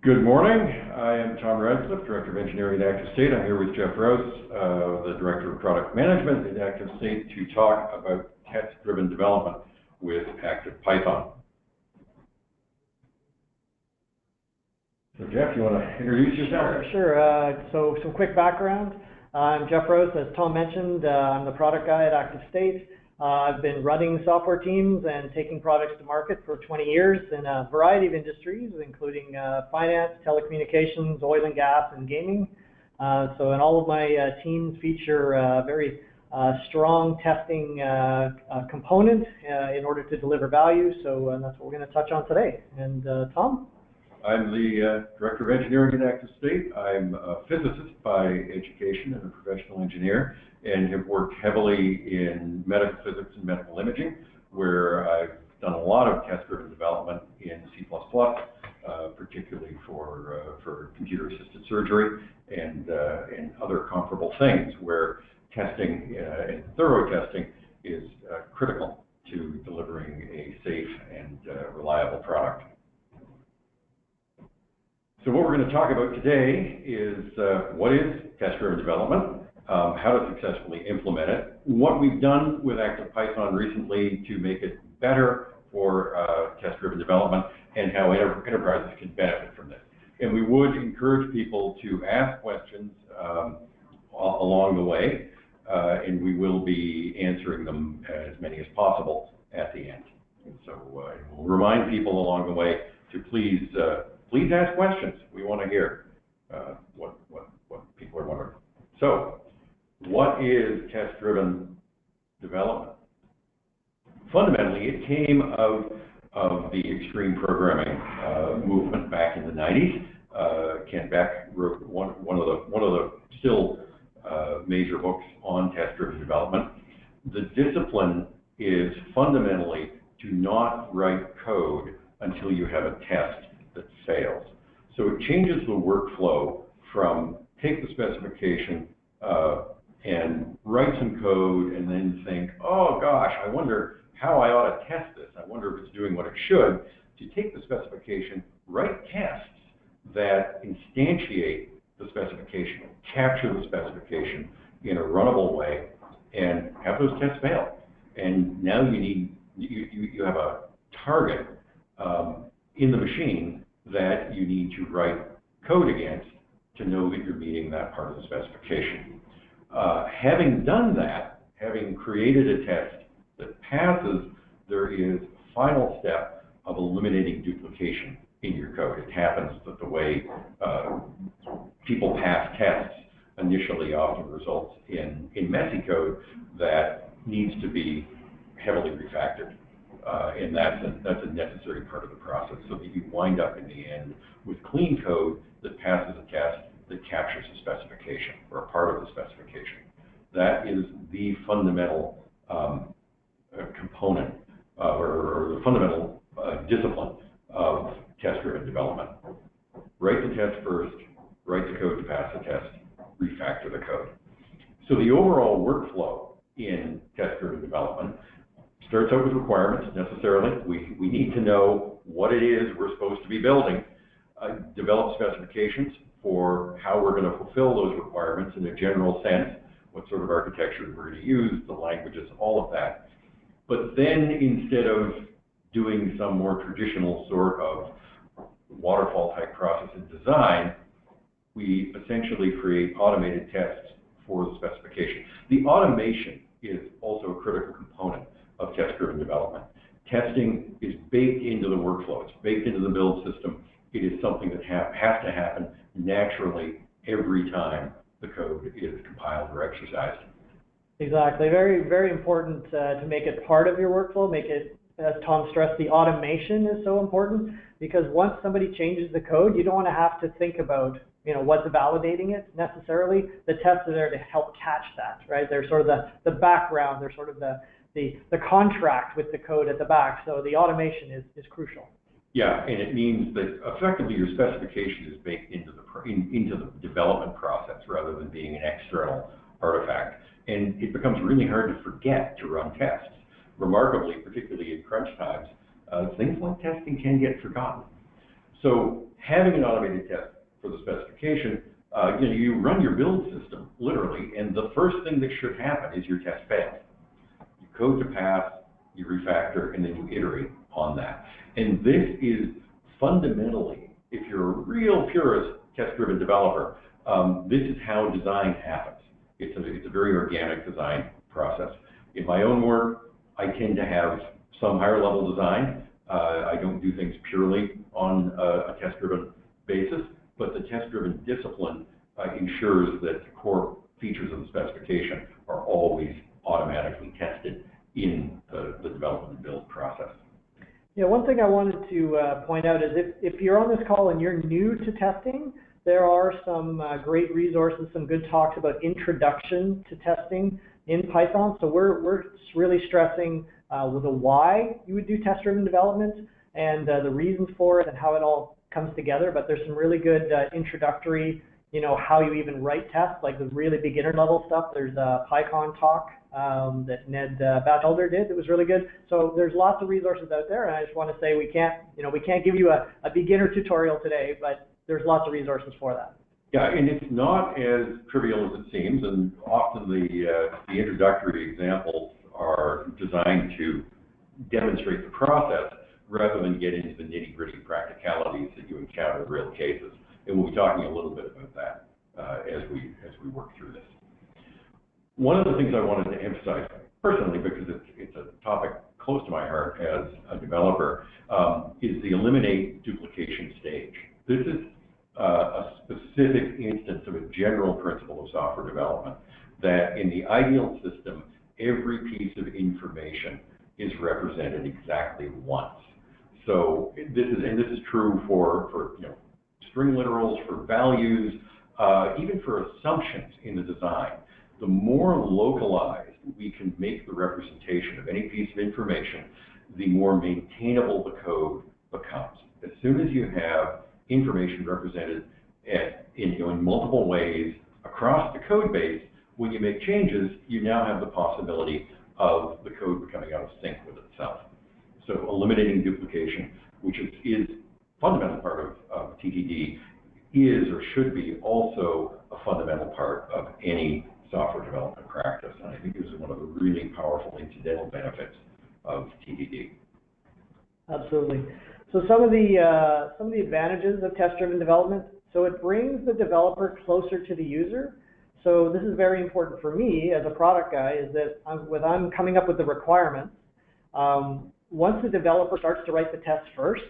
Good morning. I am Tom Radcliffe, Director of Engineering at ActiveState. I'm here with Jeff Rouse, the Director of Product Management at ActiveState, to talk about test-driven development with ActivePython. So Jeff, you want to introduce yourself? Sure. So some quick background. I'm Jeff Rouse. As Tom mentioned, I'm the product guy at ActiveState. I've been running software teams and taking products to market for 20 years in a variety of industries, including finance, telecommunications, oil and gas, and gaming. So in all of my teams feature very strong testing component in order to deliver value. So that's what we're going to touch on today. And Tom? I'm the Director of Engineering at ActiveState. I'm a physicist by education and a professional engineer, and have worked heavily in medical physics and medical imaging, where I've done a lot of test-driven development in C++, particularly for computer-assisted surgery and other comparable things, where testing and thorough testing is critical to delivering a safe and reliable product. So what we're going to talk about today is what is test-driven development, how to successfully implement it, what we've done with ActivePython recently to make it better for test-driven development, and how enterprises can benefit from this. And we would encourage people to ask questions along the way, and we will be answering them as many as possible at the end. And so we'll remind people along the way to please ask questions. We want to hear what people are wondering. So, what is test-driven development? Fundamentally, it came out of the extreme programming movement back in the 90s. Ken Beck wrote one of the still major books on test-driven development. The discipline is fundamentally to not write code until you have a test that fails. So it changes the workflow from take the specification and write some code and then think, oh gosh, I wonder how I ought to test this. I wonder if it's doing what it should, to take the specification, write tests that instantiate the specification, capture the specification in a runnable way, and have those tests fail. And now you have a target in the machine that you need to write code against to know that you're meeting that part of the specification. Having done that, having created a test that passes, there is a final step of eliminating duplication in your code. It happens that the way people pass tests initially often results in messy code that needs to be heavily refactored. And that's a necessary part of the process, so that you wind up in the end with clean code that passes a test that captures the specification, or a part of the specification. That is the fundamental component, or the fundamental discipline of test-driven development. Write the test first, write the code to pass the test, refactor the code. So the overall workflow in test-driven development starts out with requirements, necessarily. We need to know what it is we're supposed to be building, develop specifications for how we're going to fulfill those requirements in a general sense, what sort of architecture we're going to use, the languages, all of that. But then, instead of doing some more traditional sort of waterfall type process in design, we essentially create automated tests for the specification. The automation is also a critical component of test-driven development. Testing is baked into the workflow. It's baked into the build system. It is something that has to happen naturally every time the code is compiled or exercised. Exactly. Very, very important to make it part of your workflow. Make it, as Tom stressed, the automation is so important, because once somebody changes the code, you don't want to have to think about, what's validating it necessarily. The tests are there to help catch that, right? They're sort of the background. They're sort of the contract with the code at the back. So the automation is crucial. Yeah, and it means that effectively your specification is baked into the development process rather than being an external artifact. And it becomes really hard to forget to run tests. Remarkably, particularly in crunch times, things like testing can get forgotten. So having an automated test for the specification, you run your build system, literally, and the first thing that should happen is your test fails. You code to pass, you refactor, and then you iterate on that. And this is fundamentally, if you're a real purist test-driven developer, this is how design happens. It's a very organic design process. In my own work, I tend to have some higher level design. I don't do things purely on a test-driven basis, but the test-driven discipline ensures that the core features of the specification are always automatically tested in the development and build process. Yeah, one thing I wanted to point out is if you're on this call and you're new to testing, there are some great resources, some good talks about introduction to testing in Python. So we're really stressing the why you would do test-driven development and the reasons for it and how it all comes together. But there's some really good introductory, how you even write tests, like the really beginner level stuff. There's a PyCon talk that Ned Batchelder did. It was really good. So there's lots of resources out there, and I just want to say we can't give you a beginner tutorial today, but there's lots of resources for that. Yeah, and it's not as trivial as it seems, and often the introductory examples are designed to demonstrate the process rather than get into the nitty-gritty practicalities that you encounter in real cases. And we'll be talking a little bit about that as we work through this. One of the things I wanted to emphasize personally, because it's a topic close to my heart as a developer, is the eliminate duplication stage. This is a specific instance of a general principle of software development, that in the ideal system, every piece of information is represented exactly once. So this is true for string literals, for values, even for assumptions in the design. The more localized we can make the representation of any piece of information, the more maintainable the code becomes. As soon as you have information represented in multiple ways across the code base, when you make changes, you now have the possibility of the code becoming out of sync with itself. So eliminating duplication, which is a fundamental part of TDD, is or should be also a fundamental part of any software development practice. And I think this is one of the really powerful incidental benefits of TDD. Absolutely. So some of the advantages of test-driven development. So it brings the developer closer to the user. So this is very important for me as a product guy, is that when I'm coming up with the requirements, once the developer starts to write the test first,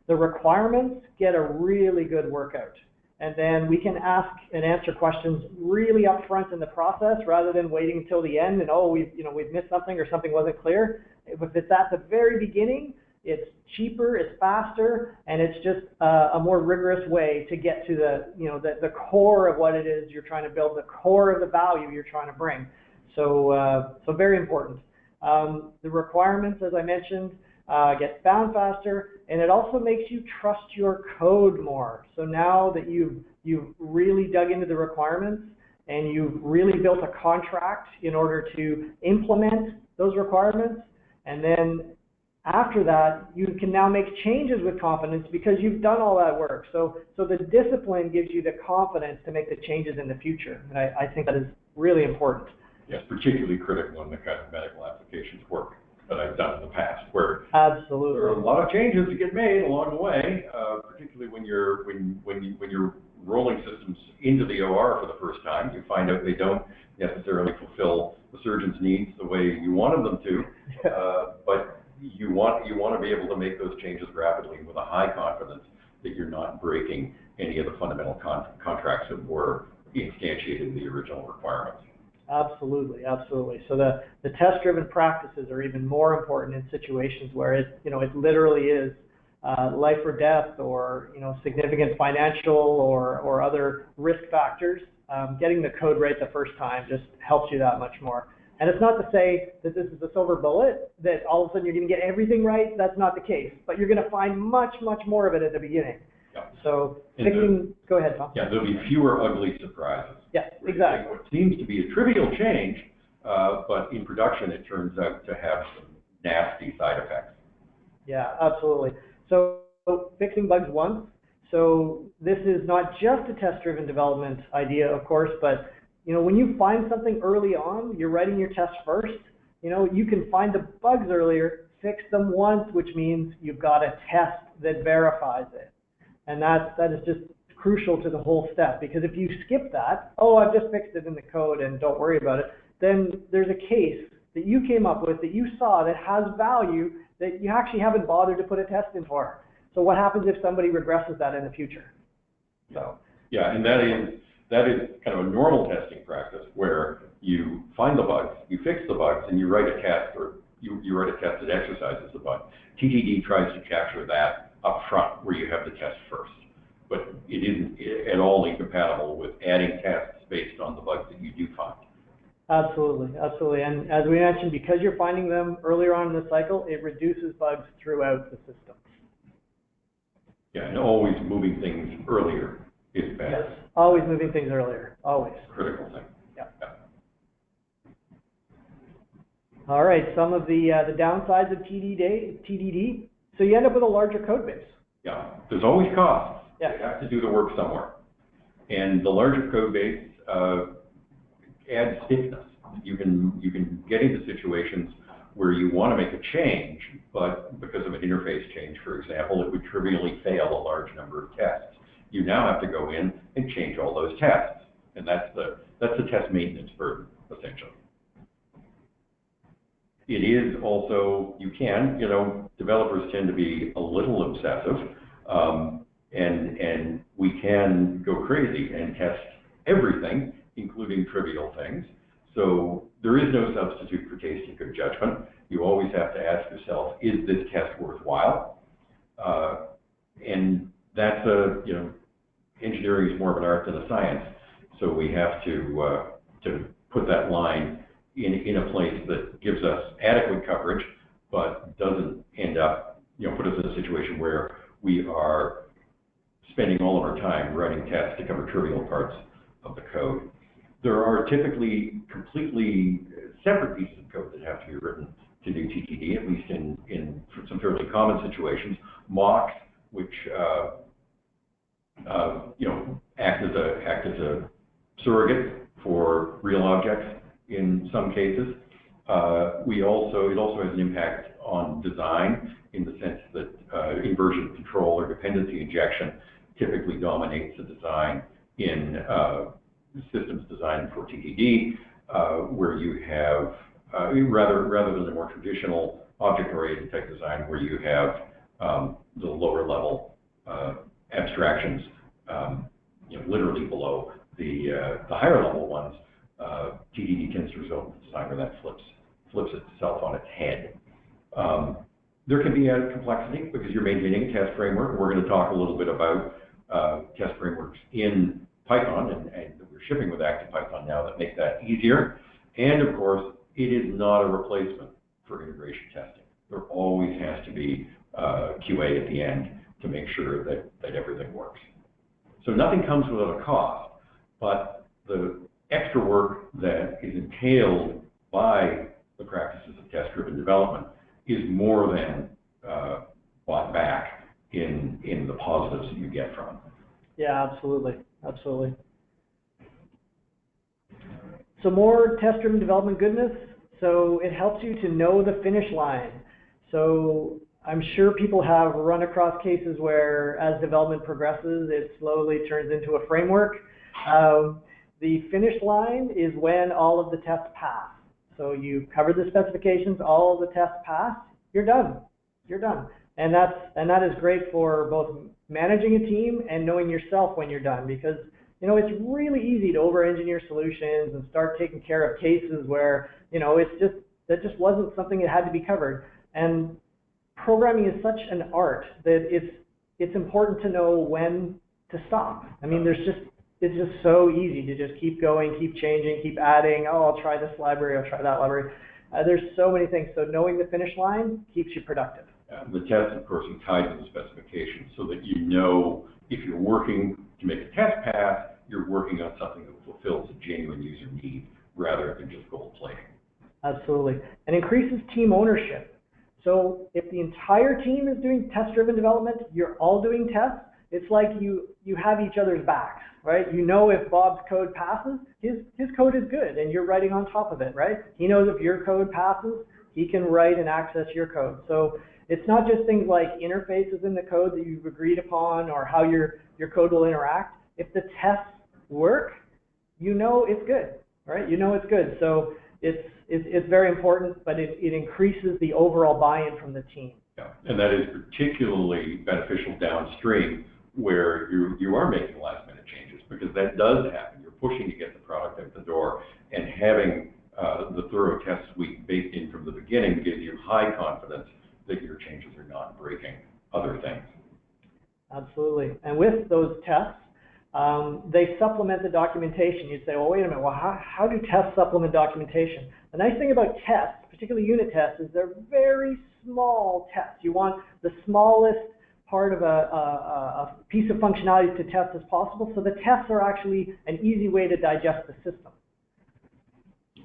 the requirements get a really good workout. And then we can ask and answer questions really upfront in the process rather than waiting until the end and, we've missed something or something wasn't clear. If it's at the very beginning, it's cheaper, it's faster, and it's just a more rigorous way to get to the core of what it is you're trying to build, the core of the value you're trying to bring. So very important. The requirements, as I mentioned, get found faster, and it also makes you trust your code more. So now that you've really dug into the requirements and you've really built a contract in order to implement those requirements, and then after that, you can now make changes with confidence because you've done all that work. So the discipline gives you the confidence to make the changes in the future. And I think that is really important. Yes, particularly critical in the kind of medical applications work that I've done in the past, where absolutely there are a lot of changes that get made along the way, particularly when you're rolling systems into the OR for the first time. You find out they don't necessarily fulfill the surgeon's needs the way you wanted them to, but you want to be able to make those changes rapidly with a high confidence that you're not breaking any of the fundamental contracts that were instantiated in the original requirements. Absolutely, absolutely. So the test-driven practices are even more important in situations where it literally is life or death, or significant financial or other risk factors. Getting the code right the first time just helps you that much more. And it's not to say that this is a silver bullet, that all of a sudden you're going to get everything right. That's not the case. But you're going to find much, much more of it at the beginning. Yeah. So go ahead, Tom. Yeah, there'll be fewer ugly surprises. Yeah, exactly. What seems to be a trivial change, but in production it turns out to have some nasty side effects. Yeah, absolutely. So fixing bugs once So this is not just a test-driven development idea, of course, but when you find something early on, you're writing your test first. You can find the bugs earlier, fix them once, which means you've got a test that verifies it. And that is just crucial to the whole step, because if you skip that, oh, I've just fixed it in the code and don't worry about it, then there's a case that you came up with that you saw that has value that you actually haven't bothered to put a test in for. So what happens if somebody regresses that in the future? So yeah, and that is kind of a normal testing practice where you find the bugs, you fix the bugs, and you write a test, or you write a test that exercises the bug. TDD tries to capture that up front where you have the test first, but it isn't at all incompatible with adding tests based on the bugs that you do find. Absolutely, absolutely. And as we mentioned, because you're finding them earlier on in the cycle, it reduces bugs throughout the system. Yeah, and always moving things earlier is best. Yes, always moving things earlier, always. Critical thing. Yeah. All right, some of the downsides of TDD. So you end up with a larger code base. Yeah, there's always costs. Yeah. You have to do the work somewhere. And the larger code base adds stiffness. You can get into situations where you want to make a change, but because of an interface change, for example, it would trivially fail a large number of tests. You now have to go in and change all those tests, and that's the test maintenance burden, essentially. It is also, developers tend to be a little obsessive, and we can go crazy and test everything, including trivial things. So there is no substitute for tasting good judgment. You always have to ask yourself, is this test worthwhile? And that's engineering is more of an art than a science. So we have to put that line in a place that gives us adequate coverage, but doesn't end up, put us in a situation where we are spending all of our time writing tests to cover trivial parts of the code. There are typically completely separate pieces of code that have to be written to do TDD, at least in some fairly common situations. Mocks, which act as a surrogate for real objects in some cases. It also has an impact on design in the sense that inversion control or dependency injection typically dominates the design in systems designed for TDD, where you have, rather than the more traditional object-oriented type design where you have the lower level abstractions literally below the higher level ones, TDD tends to result in a design where that flips itself on its head. There can be added complexity because you're maintaining a test framework. We're going to talk a little bit about test frameworks in Python, and we're shipping with ActivePython now that make that easier. And of course, it is not a replacement for integration testing. There always has to be QA at the end to make sure that everything works. So nothing comes without a cost, but the extra work that is entailed by the practices of test-driven development is more than bought back in the positives that you get from it. Yeah, absolutely, absolutely. So more test-driven development goodness. So it helps you to know the finish line. So I'm sure people have run across cases where, as development progresses, it slowly turns into a framework. The finish line is when all of the tests pass. So you covered the specifications, all of the tests pass, you're done. You're done. And that is great for both managing a team and knowing yourself when you're done, because it's really easy to over-engineer solutions and start taking care of cases where that just wasn't something that had to be covered. And programming is such an art that it's important to know when to stop. I mean, it's just so easy to just keep going, keep changing, keep adding. Oh, I'll try this library, I'll try that library. There's so many things. So knowing the finish line keeps you productive. The test, of course, is tied to the specification so that you know if you're working to make a test pass, you're working on something that fulfills a genuine user need rather than just gold plating. Absolutely. And increases team ownership. So if the entire team is doing test-driven development, you're all doing tests, it's like you have each other's backs, right? You know if Bob's code passes, his code is good, and you're writing on top of it, right? He knows if your code passes, he can write and access your code. So it's not just things like interfaces in the code that you've agreed upon or how your code will interact. If the tests work, you know it's good, right? You know it's good. So it's very important, but it increases the overall buy-in from the team. Yeah, and that is particularly beneficial downstream where you are making last-minute changes, because that does happen. You're pushing to get the product out the door, and having the thorough test suite baked in from the beginning gives you high confidence that your changes are not breaking other things. Absolutely. And with those tests, they supplement the documentation. You'd say, well, wait a minute, well, how do tests supplement documentation? The nice thing about tests, particularly unit tests, is they're very small tests. You want the smallest part of a piece of functionality to test as possible, so the tests are actually an easy way to digest the system.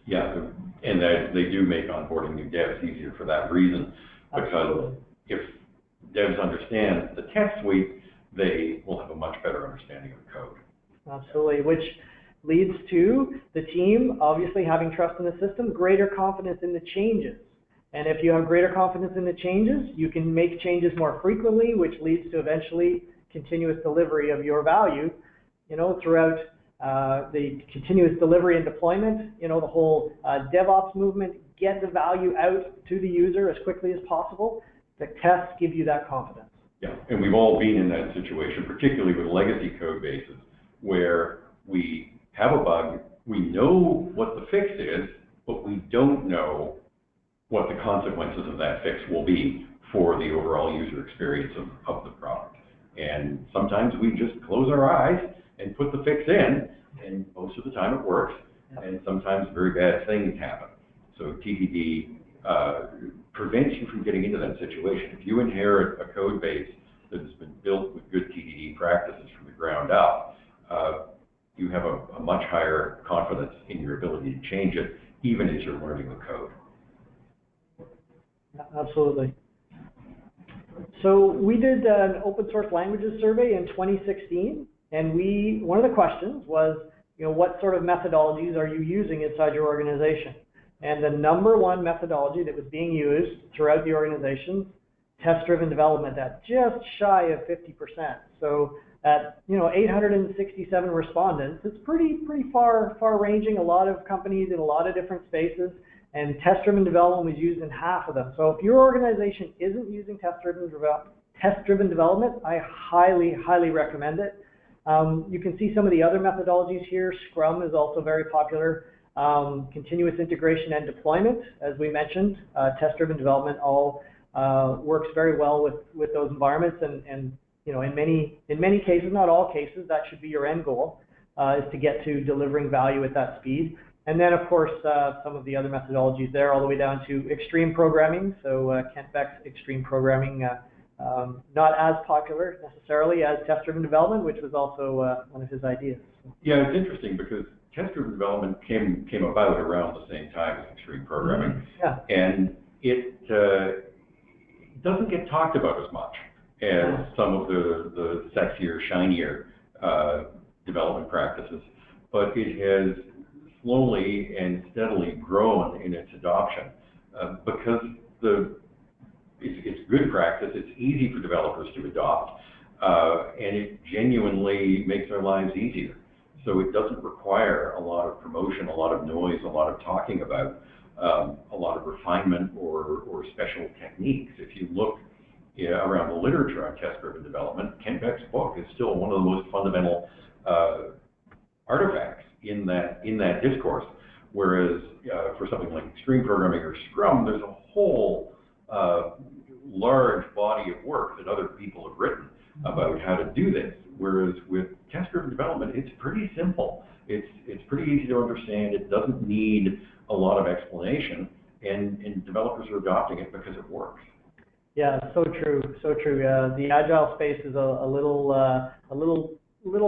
Yeah, and they do make onboarding new devs easier for that reason, because Absolutely. if devs understand the test suite, they will have a much better understanding of the code. Absolutely, which leads to the team obviously having trust in the system, greater confidence in the changes. And if you have greater confidence in the changes, you can make changes more frequently, which leads to eventually continuous delivery of your value, throughout the continuous delivery and deployment, the whole DevOps movement, get the value out to the user as quickly as possible. The tests give you that confidence. Yeah, and we've all been in that situation, particularly with legacy code bases, where we have a bug, we know what the fix is, but we don't know what the consequences of that fix will be for the overall user experience of the product. And sometimes we just close our eyes and put the fix in, and most of the time it works, and sometimes very bad things happen. So TDD prevents you from getting into that situation. If you inherit a code base that has been built with good TDD practices from the ground up, you have a much higher confidence in your ability to change it, even as you're learning the code. Absolutely. So we did an open source languages survey in 2016, and one of the questions was, what sort of methodologies are you using inside your organization? And the #1 methodology that was being used throughout the organization, test-driven development, at just shy of 50%. So at 867 respondents, it's pretty far-ranging. A lot of companies in a lot of different spaces, and test-driven development was used in half of them. So if your organization isn't using test-driven development, I highly recommend it. You can see some of the other methodologies here. Scrum is also very popular. Continuous integration and deployment, as we mentioned, test-driven development all works very well with those environments, and in many cases, not all cases, that should be your end goal, is to get to delivering value at that speed. And then, of course, some of the other methodologies there, all the way down to extreme programming. So Kent Beck's extreme programming, not as popular necessarily as test-driven development, which was also one of his ideas. Yeah, it's interesting because test-driven development came about around the same time as extreme programming. Yeah. And it doesn't get talked about as much as some of the sexier, shinier development practices, but it has slowly and steadily grown in its adoption because it's good practice, it's easy for developers to adopt, and it genuinely makes our lives easier. So it doesn't require a lot of promotion, a lot of noise, a lot of talking about, a lot of refinement or special techniques. If you look around the literature on test-driven development, Kent Beck's book is still one of the most fundamental artifacts in that discourse. Whereas for something like extreme programming or Scrum, there's a whole large body of work that other people have written about how to do this. Whereas with test-driven development, it's pretty simple. It's pretty easy to understand. It doesn't need a lot of explanation, and developers are adopting it because it works. Yeah, so true, so true. The agile space is a little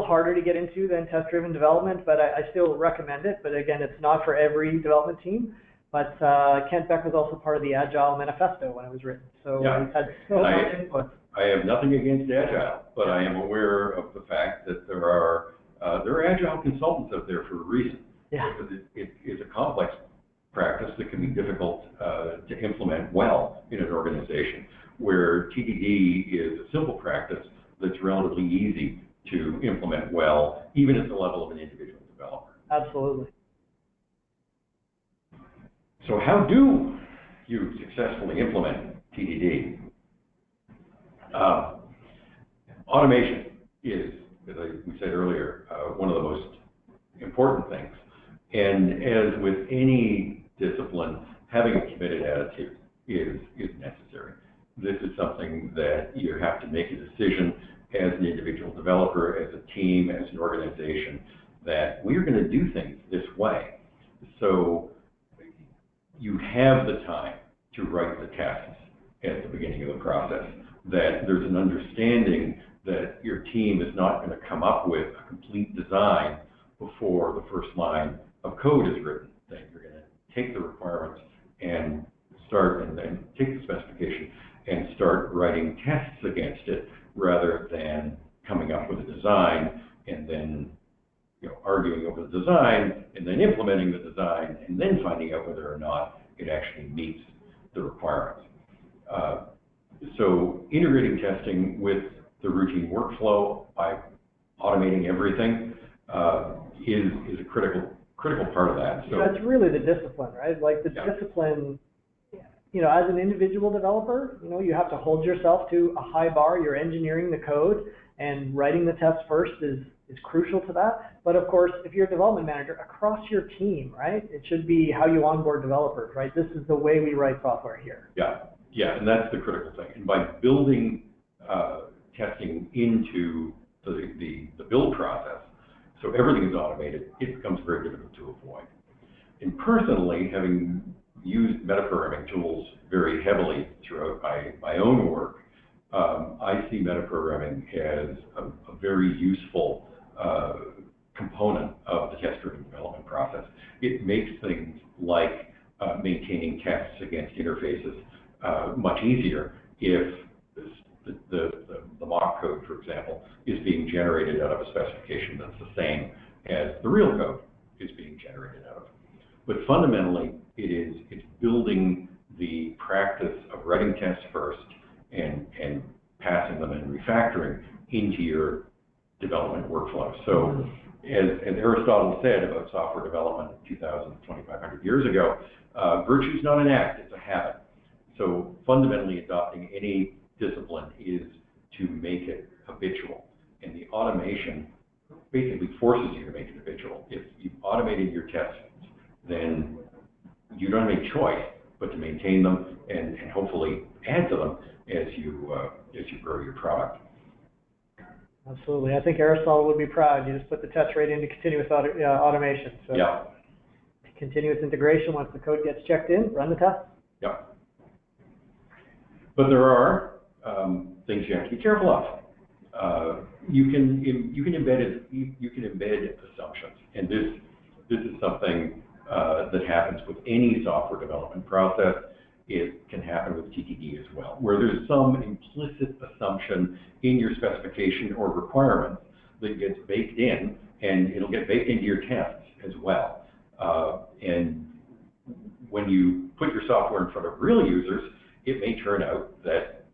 harder to get into than test-driven development, but I still recommend it. But again, it's not for every development team. But Kent Beck was also part of the Agile Manifesto when it was written, so yeah. he's had so much input. I have nothing against Agile, but I am aware of the fact that there are Agile consultants out there for a reason. Yeah. Because it is a complex practice that can be difficult to implement well in an organization, where TDD is a simple practice that's relatively easy to implement well, even at the level of an individual developer. Absolutely. So how do you successfully implement TDD? Automation is, as we said earlier, one of the most important things. And as with any discipline, having a committed attitude is necessary. This is something that you have to make a decision as an individual developer, as a team, as an organization, that we are going to do things this way. So you have the time to write the tests at the beginning of the process, that there's an understanding that your team is not going to come up with a complete design before the first line of code is written, that you're going to take the requirements and start and then take the specification and start writing tests against it, rather than coming up with a design and then arguing over the design and then implementing the design and then finding out whether or not it actually meets the requirements. So integrating testing with the routine workflow by automating everything is a critical part of that. So that's really the discipline, right? Like the discipline, as an individual developer, you have to hold yourself to a high bar. You're engineering the code, and writing the test first is crucial to that. But of course, if you're a development manager across your team, right, it should be how you onboard developers, right? This is the way we write software here. Yeah, and that's the critical thing. And by building testing into the build process, so everything is automated, it becomes very difficult to avoid. And personally, having used metaprogramming tools very heavily throughout my own work, I see metaprogramming as a very useful component of the test-driven development process. It makes things like maintaining tests against interfaces much easier if the mock code, for example, is being generated out of a specification that's the same as the real code is being generated out of. But fundamentally, it's building the practice of writing tests first and passing them and refactoring into your development workflow. So as Aristotle said about software development 2,500 years ago, virtue is not an act, it's a habit. So fundamentally, adopting any discipline is to make it habitual. And the automation basically forces you to make it habitual. If you've automated your tests, then you don't have any choice but to maintain them and hopefully add to them as you grow your product. Absolutely. I think Aristotle would be proud. You just put the test rate into continuous automation. So yeah. Continuous integration, once the code gets checked in, run the test. Yeah. But there are things you have to be careful of. You can embed assumptions, and this is something that happens with any software development process. It can happen with TDD as well, where there's some implicit assumption in your specification or requirements that gets baked in, and it'll get baked into your tests as well. And when you put your software in front of real users, it may turn out that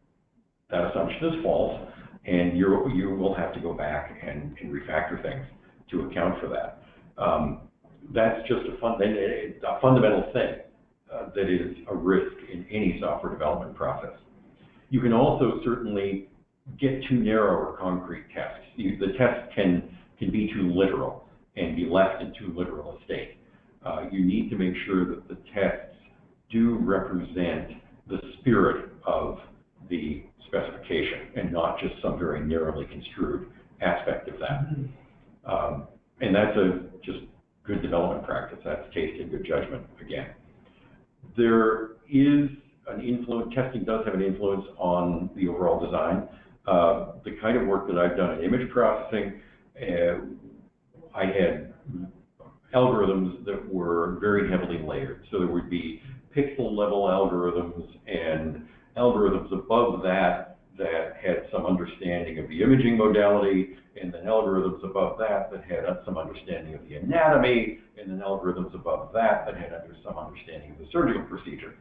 that assumption is false, and you will have to go back and refactor things to account for that. That's just a fundamental thing that is a risk in any software development process. You can also certainly get too narrow or concrete tests. The test can be too literal and be left in too literal a state. You need to make sure that the tests do represent the spirit of the specification and not just some very narrowly construed aspect of that. And that's just good development practice. That's taste and good judgment again. There is an influence, testing does have an influence on the overall design. The kind of work that I've done in image processing, I had algorithms that were very heavily layered. So there would be pixel level algorithms and algorithms above that that had some understanding of the imaging modality, and then algorithms above that that had some understanding of the anatomy, and then algorithms above that that had some understanding of the surgical procedure.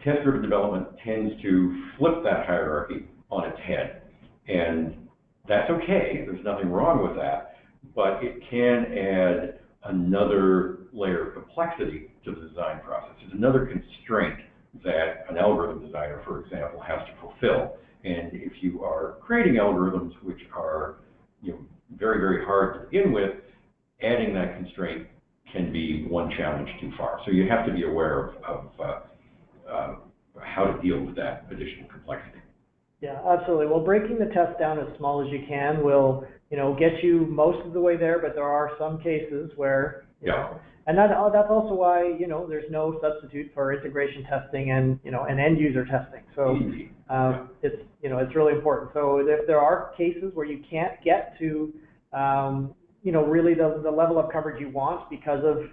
Test-driven development tends to flip that hierarchy on its head, and that's okay. There's nothing wrong with that, but it can add another layer of complexity to the design process. It's another constraint that an algorithm designer, for example, has to fulfill. And if you are creating algorithms which are, very, very hard to begin with, adding that constraint can be one challenge too far. So you have to be aware of how to deal with that additional complexity. Yeah, absolutely. Well, breaking the test down as small as you can will, get you most of the way there, but there are some cases where, and that's also why, there's no substitute for integration testing and, and end user testing. So it's really important. So if there are cases where you can't get to, really the level of coverage you want because of,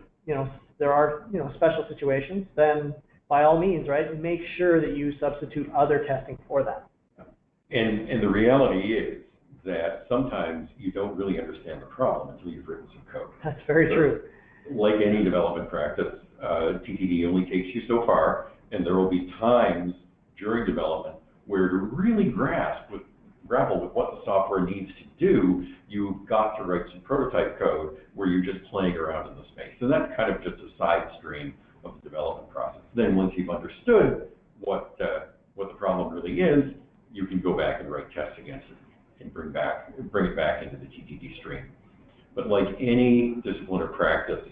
there are, special situations, then by all means, right, make sure that you substitute other testing for that. And the reality is that sometimes you don't really understand the problem until you've written some code. That's very true. Like any development practice, TDD only takes you so far, and there will be times during development where to really grapple with what the software needs to do, you've got to write some prototype code where you're just playing around in the space. So that's kind of just a side stream of the development process. Then once you've understood what the problem really is, you can go back and write tests against it and bring it back into the TDD stream. But like any discipline or practice,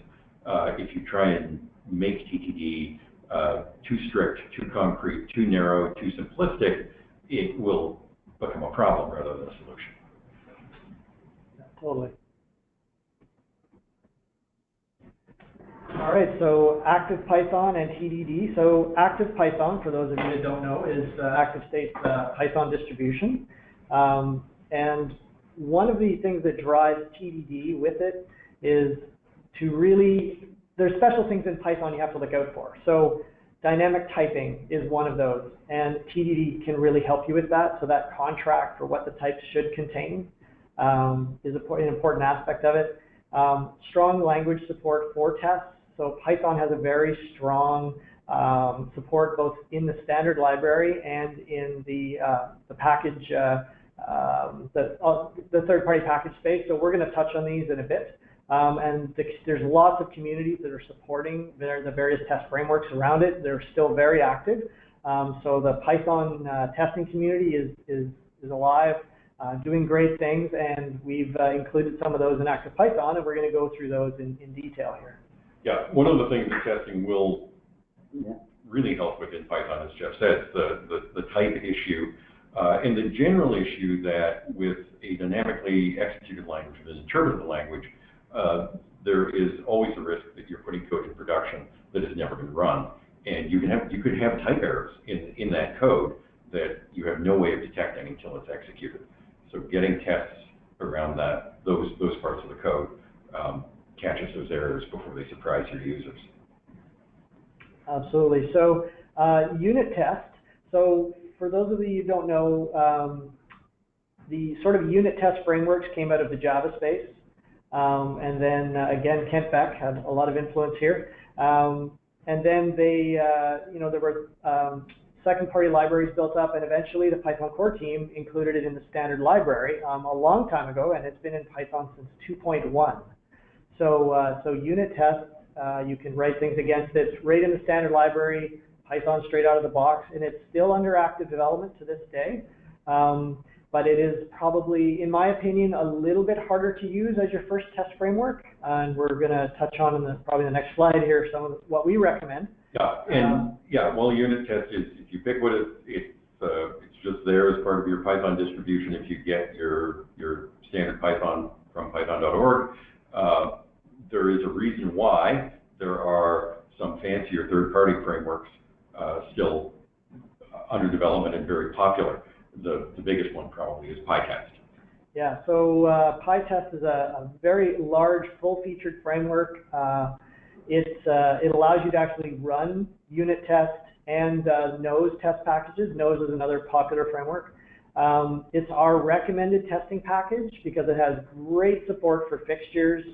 if you try and make TDD too strict, too concrete, too narrow, too simplistic, it will become a problem rather than a solution. Yeah, totally. All right, so ActivePython and TDD. So ActivePython, for those of you that don't know, is ActiveState's Python distribution. And one of the things that drives TDD with it is to really, there's special things in Python you have to look out for. So dynamic typing is one of those, and TDD can really help you with that. So that contract for what the types should contain is an important aspect of it. Strong language support for tests. So Python has a very strong support both in the standard library and in the package, the third-party package space. So we're going to touch on these in a bit. And there's lots of communities that are supporting the various test frameworks around it. They're still very active. So the Python testing community is alive, doing great things, and we've included some of those in ActivePython, and we're going to go through those in detail here. Yeah, one of the things that testing will really help with in Python, as Jeff said, the type issue, and the general issue that with a dynamically executed language, an interpreted language, there is always a risk that you're putting code in production that has never been run, and you could have type errors in that code that you have no way of detecting until it's executed. So getting tests around those parts of the code catches those errors before they surprise your users. Absolutely. So Unittest. So for those of you who don't know, the sort of unit test frameworks came out of the Java space. And then again, Kent Beck had a lot of influence here. And then they, there were second-party libraries built up, and eventually the Python core team included it in the standard library a long time ago, and it's been in Python since 2.1. So unit tests, you can write things against it right in the standard library, Python straight out of the box, and it's still under active development to this day. But it is probably, in my opinion, a little bit harder to use as your first test framework. And we're going to touch on in probably the next slide here some of what we recommend. Yeah, well, unit test is, if you pick what it's just there as part of your Python distribution. If you get your standard Python from python.org, there is a reason why there are some fancier third-party frameworks still under development and very popular. The biggest one probably is Pytest. Yeah, so Pytest is a very large, full-featured framework. It allows you to actually run unit tests and Nose test packages. Nose is another popular framework. It's our recommended testing package because it has great support for fixtures.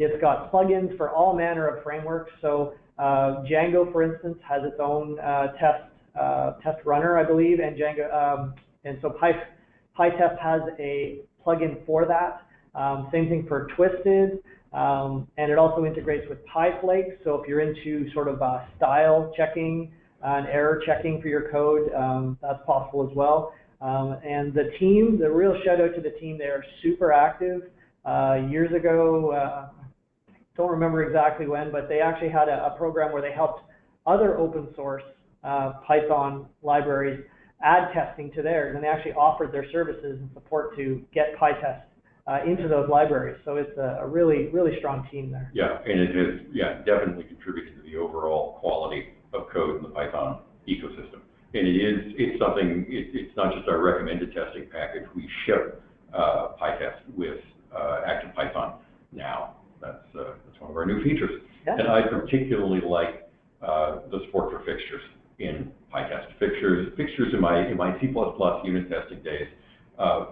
It's got plugins for all manner of frameworks. So Django, for instance, has its own test runner, I believe, and Django, and so Pytest has a plugin for that. Same thing for Twisted, and it also integrates with Pyflakes. So if you're into sort of style checking and error checking for your code, that's possible as well. And the team, the real shout out to the team, they are super active. Years ago, don't remember exactly when, but they actually had a program where they helped other open source Python libraries add testing to theirs, and they actually offered their services and support to get Pytest into those libraries. So it's a really, really strong team there. Yeah, and it has definitely contributed to the overall quality of code in the Python ecosystem. And it's something, it's not just our recommended testing package. We ship Pytest with ActivePython now. That's one of our new features. Yeah. And I particularly like the support for fixtures in Pytest. Fixtures in my C++ unit testing days,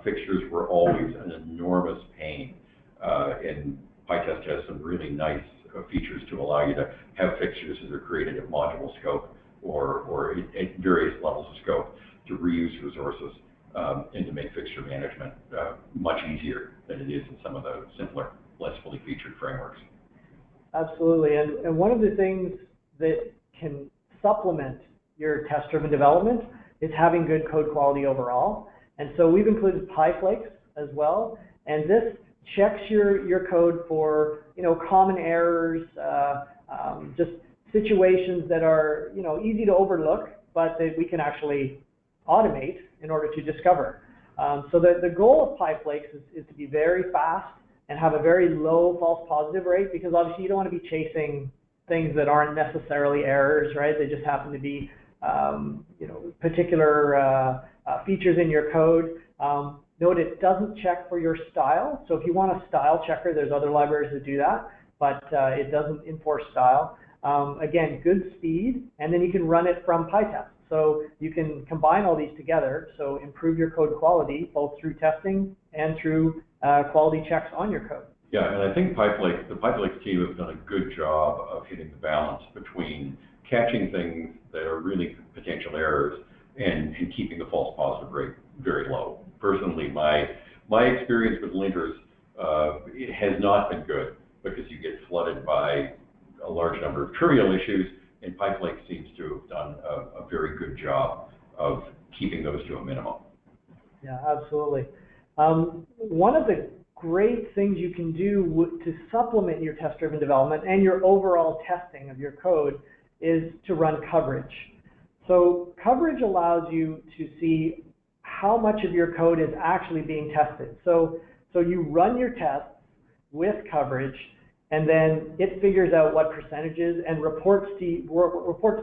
fixtures were always an enormous pain. And Pytest has some really nice features to allow you to have fixtures that are created at module scope or at various levels of scope to reuse resources and to make fixture management much easier than it is in some of the simpler, less fully featured frameworks. Absolutely, and one of the things that can supplement your test-driven development is having good code quality overall. And so we've included Pyflakes as well, and this checks your code for common errors, just situations that are easy to overlook, but that we can actually automate in order to discover. So the goal of Pyflakes is to be very fast and have a very low false positive rate, because obviously you don't want to be chasing things that aren't necessarily errors, right? They just happen to be particular features in your code. Note it doesn't check for your style. So if you want a style checker, there's other libraries that do that, but it doesn't enforce style. Again, good speed, and then you can run it from Pytest. So you can combine all these together, so improve your code quality, both through testing and through quality checks on your code. Yeah, and I think the Pyflakes team has done a good job of hitting the balance between catching things that are really potential errors and keeping the false positive rate very low. Personally, my experience with linters, it has not been good because you get flooded by a large number of trivial issues, and Pyflakes seems to have done a very good job of keeping those to a minimum. Yeah, absolutely. One of the great things you can do to supplement your test-driven development and your overall testing of your code is to run coverage. So coverage allows you to see how much of your code is actually being tested. So you run your tests with coverage, and then it figures out what percentages and reports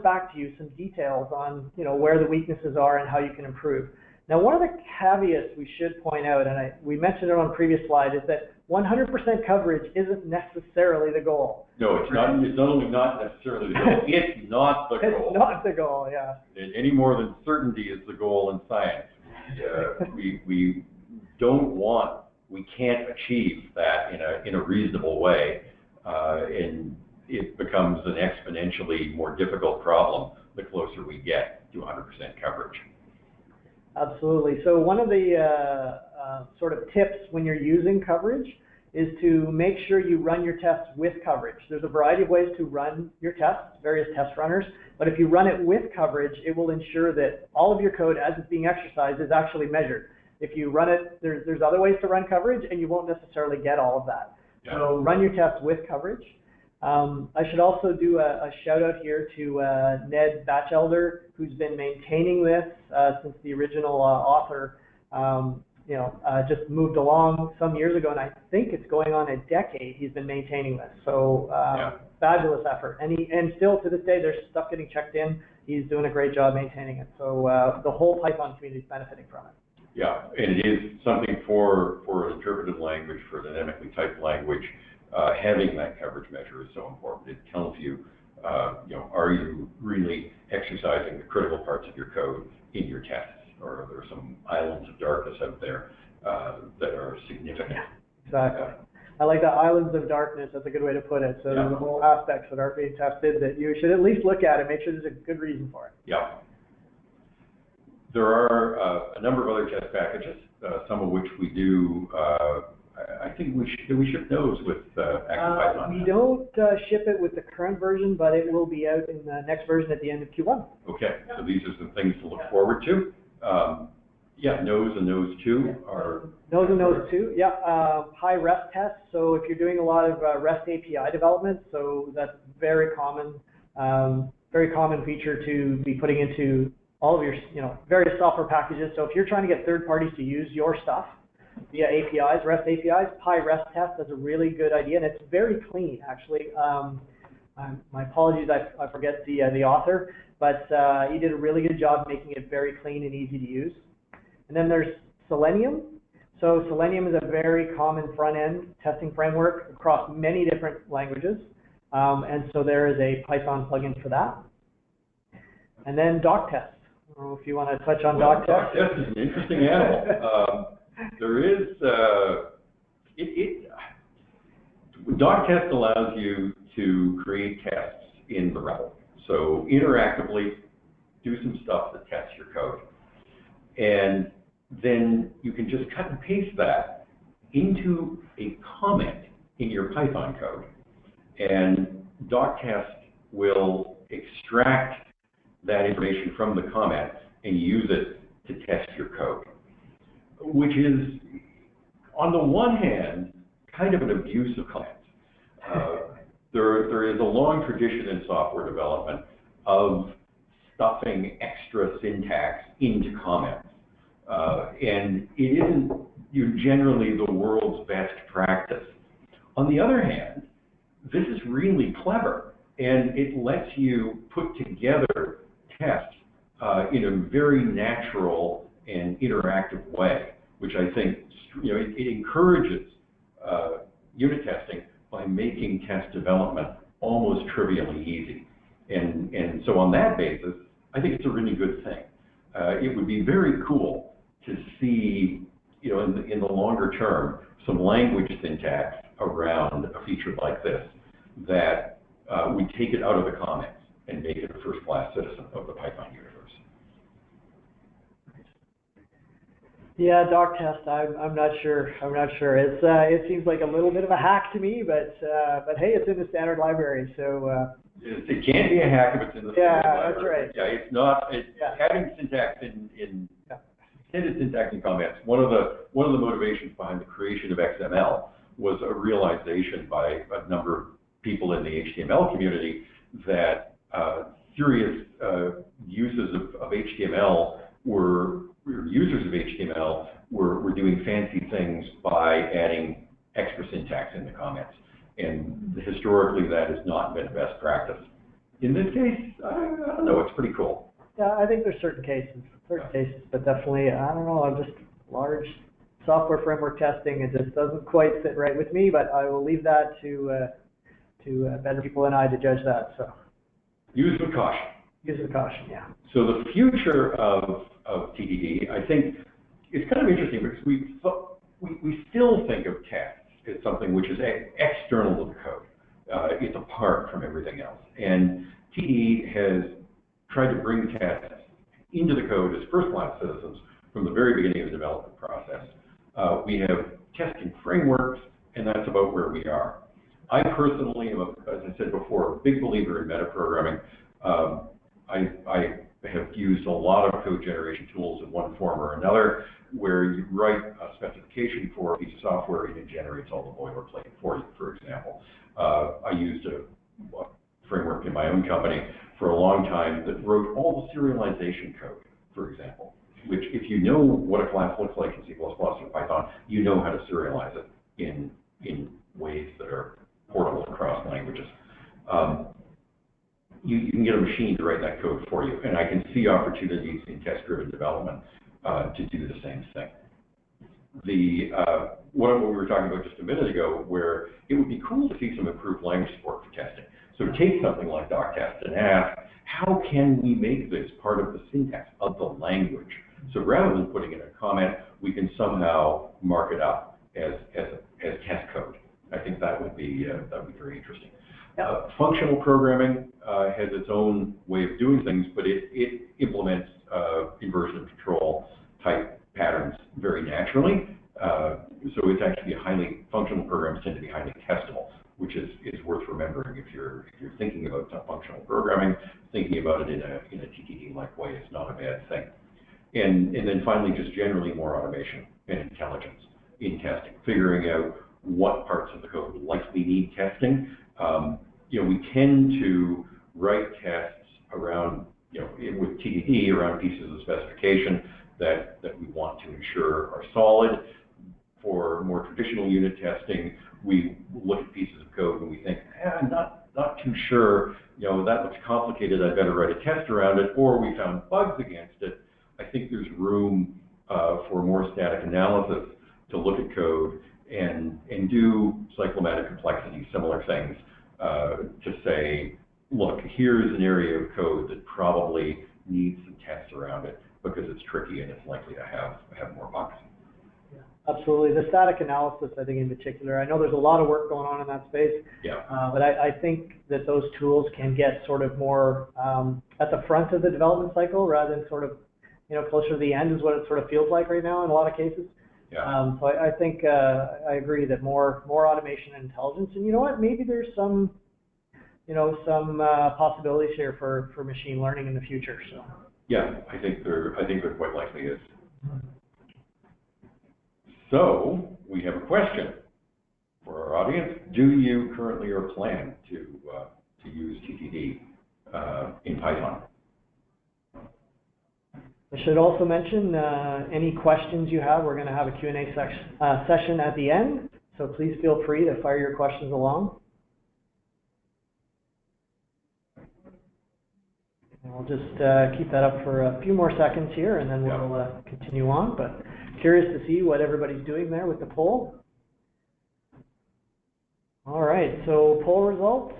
back to you some details on where the weaknesses are and how you can improve. Now, one of the caveats we should point out, and we mentioned it on a previous slide, is that 100% coverage isn't necessarily the goal. No, it's not. It's not only not necessarily the goal. It's not the goal. It's not the goal. Yeah. Any more than certainty is the goal in science. We don't want. We can't achieve that in a reasonable way, and it becomes an exponentially more difficult problem the closer we get to 100% coverage. Absolutely. So one of the sort of tips when you're using coverage is to make sure you run your tests with coverage. There's a variety of ways to run your tests, various test runners, but if you run it with coverage, it will ensure that all of your code as it's being exercised is actually measured. If you run it, there's other ways to run coverage, and you won't necessarily get all of that. Yeah. So run your tests with coverage. I should also do a shout out here to Ned Batchelder, who's been maintaining this since the original author just moved along some years ago, and I think it's going on a decade he's been maintaining this. So fabulous effort, and still to this day there's stuff getting checked in. He's doing a great job maintaining it. So the whole Python community is benefiting from it. Yeah, and it is something for an interpreted language, for a dynamically typed language. Having that coverage measure is so important. It tells you are you really exercising the critical parts of your code in your tests, or are there some islands of darkness out there that are significant? Yeah, exactly. I like that, islands of darkness. That's a good way to put it. So there's a whole aspects that aren't being tested that you should at least look at and make sure there's a good reason for it. Yeah. There are a number of other test packages, some of which we do. I think we ship those with ActivePython. We don't ship it with the current version, but it will be out in the next version at the end of Q1. Okay, so these are some things to look forward to. Yeah, Nose and Nose 2 are... Nose and Nose 2, yeah. High REST tests, so if you're doing a lot of REST API development, so that's very common feature to be putting into all of your various software packages. So if you're trying to get third parties to use your stuff via APIs, REST APIs, high REST test is a really good idea, and it's very clean, actually. My apologies, I forget the author, but he did a really good job making it very clean and easy to use. And then there's Selenium. So Selenium is a very common front-end testing framework across many different languages. And so there is a Python plugin for that. And then DocTest. I don't know if you want to touch on DocTest. DocTest is an interesting animal. There is, DocTest allows you to create tests in the REPL. So interactively do some stuff that tests your code. And then you can just cut and paste that into a comment in your Python code. And DocTest will extract that information from the comment and use it to test your code, which is, on the one hand, kind of an abuse of comments. There is a long tradition in software development of stuffing extra syntax into comments. And it isn't generally the world's best practice. On the other hand, this is really clever, and it lets you put together tests in a very natural and interactive way, which I think it encourages unit testing by making test development almost trivially easy. And so on that basis, I think it's a really good thing. It would be very cool to see, in the longer term, some language syntax around a feature like this that would take it out of the comments and make it a first-class citizen of the Python universe. Yeah, DocTest. I'm not sure. It seems like a little bit of a hack to me, but hey, it's in the standard library, so. It can be a hack if it's in the standard library. That's right. Yeah, it's not. Having syntax in extended syntax in comments. One of the motivations behind the creation of XML was a realization by a number of people in the HTML community that serious uses of HTML users of HTML were doing fancy things by adding extra syntax in the comments. And historically, that has not been best practice. In this case, I don't know, it's pretty cool. Yeah, I think there's certain cases, but definitely, I don't know, I'm just large software framework testing, it just doesn't quite fit right with me, but I will leave that to better people than I to judge that, so. Use with caution. Use with caution, yeah. So the future of TDD, I think, is kind of interesting because we still think of tests as something which is external to the code. It's apart from everything else. And TDD has tried to bring tests into the code as first-class citizens from the very beginning of the development process. We have testing frameworks, and that's about where we are. I personally am, as I said before, a big believer in metaprogramming. I have used a lot of code generation tools in one form or another, where you write a specification for a piece of software and it generates all the boilerplate for you, for example. I used a framework in my own company for a long time that wrote all the serialization code, for example, which if you know what a class looks like in C++ or Python, you know how to serialize it in ways that are portable across languages. You can get a machine to write that code for you, and I can see opportunities in test-driven development to do the same thing. What we were talking about just a minute ago, where it would be cool to see some improved language support for testing. So take something like doctest and ask, how can we make this part of the syntax of the language? So rather than putting in a comment, we can somehow mark it up as test code. I think that would be very interesting. Functional programming has its own way of doing things, but it implements inversion control type patterns very naturally. So it's actually functional programs tend to be highly testable, which is worth remembering if you're thinking about functional programming. Thinking about it in a TDD-like way is not a bad thing. And then finally, just generally more automation and intelligence in testing, figuring out what parts of the code likely need testing. We tend to write tests around, with TDD, around pieces of specification that we want to ensure are solid. For more traditional unit testing, we look at pieces of code and we think, I'm not too sure, that looks complicated, I better write a test around it, or we found bugs against it. I think there's room for more static analysis to look at code and do cyclomatic complexity, similar things, to say, look, here's an area of code that probably needs some tests around it because it's tricky and it's likely to have more bugs. Yeah, absolutely. The static analysis, I think in particular, I know there's a lot of work going on in that space, but I think that those tools can get sort of more at the front of the development cycle rather than sort of, closer to the end is what it sort of feels like right now in a lot of cases. Yeah. So I think I agree that more automation and intelligence, and you know what, maybe there's some possibilities here for machine learning in the future. So yeah, I think there quite likely is. So we have a question for our audience. Do you currently or plan to use TDD in Python? I should also mention any questions you have, we're going to have a Q&A session at the end, so please feel free to fire your questions along. And we'll just keep that up for a few more seconds here, and then we'll continue on. But curious to see what everybody's doing there with the poll. All right, so poll results.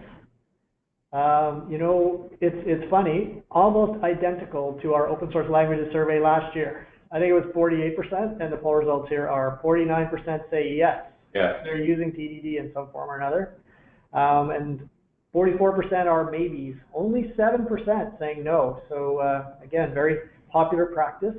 It's funny, almost identical to our open source languages survey last year. I think it was 48%, and the poll results here are 49% say yes. Yes. They're using TDD in some form or another. And 44% are maybes, only 7% saying no. So again, very popular practice.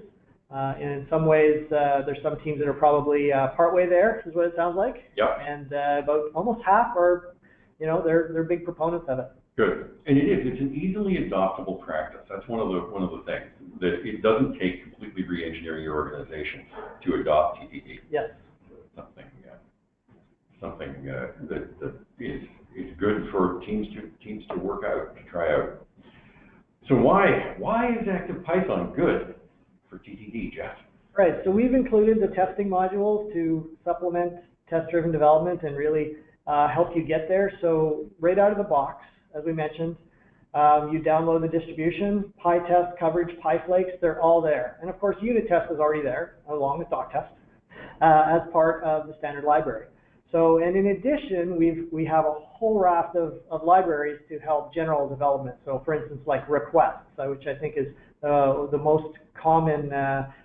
And in some ways, there's some teams that are probably partway there, is what it sounds like. Yep. And about almost half are, they're big proponents of it. Good, and it's an easily adoptable practice. That's one of the things, that it doesn't take completely re-engineering your organization to adopt TDD. Yes. Something that is good for teams to work out, to try out. So why is ActivePython good for TDD, Jeff? Right. So we've included the testing modules to supplement test-driven development and really help you get there. So right out of the box, as we mentioned, you download the distribution, Pytest, coverage, Pyflakes, they're all there. And of course, Unittest is already there, along with doctest, as part of the standard library. So, and in addition, we have a whole raft of libraries to help general development. So for instance, like requests, which I think is the most common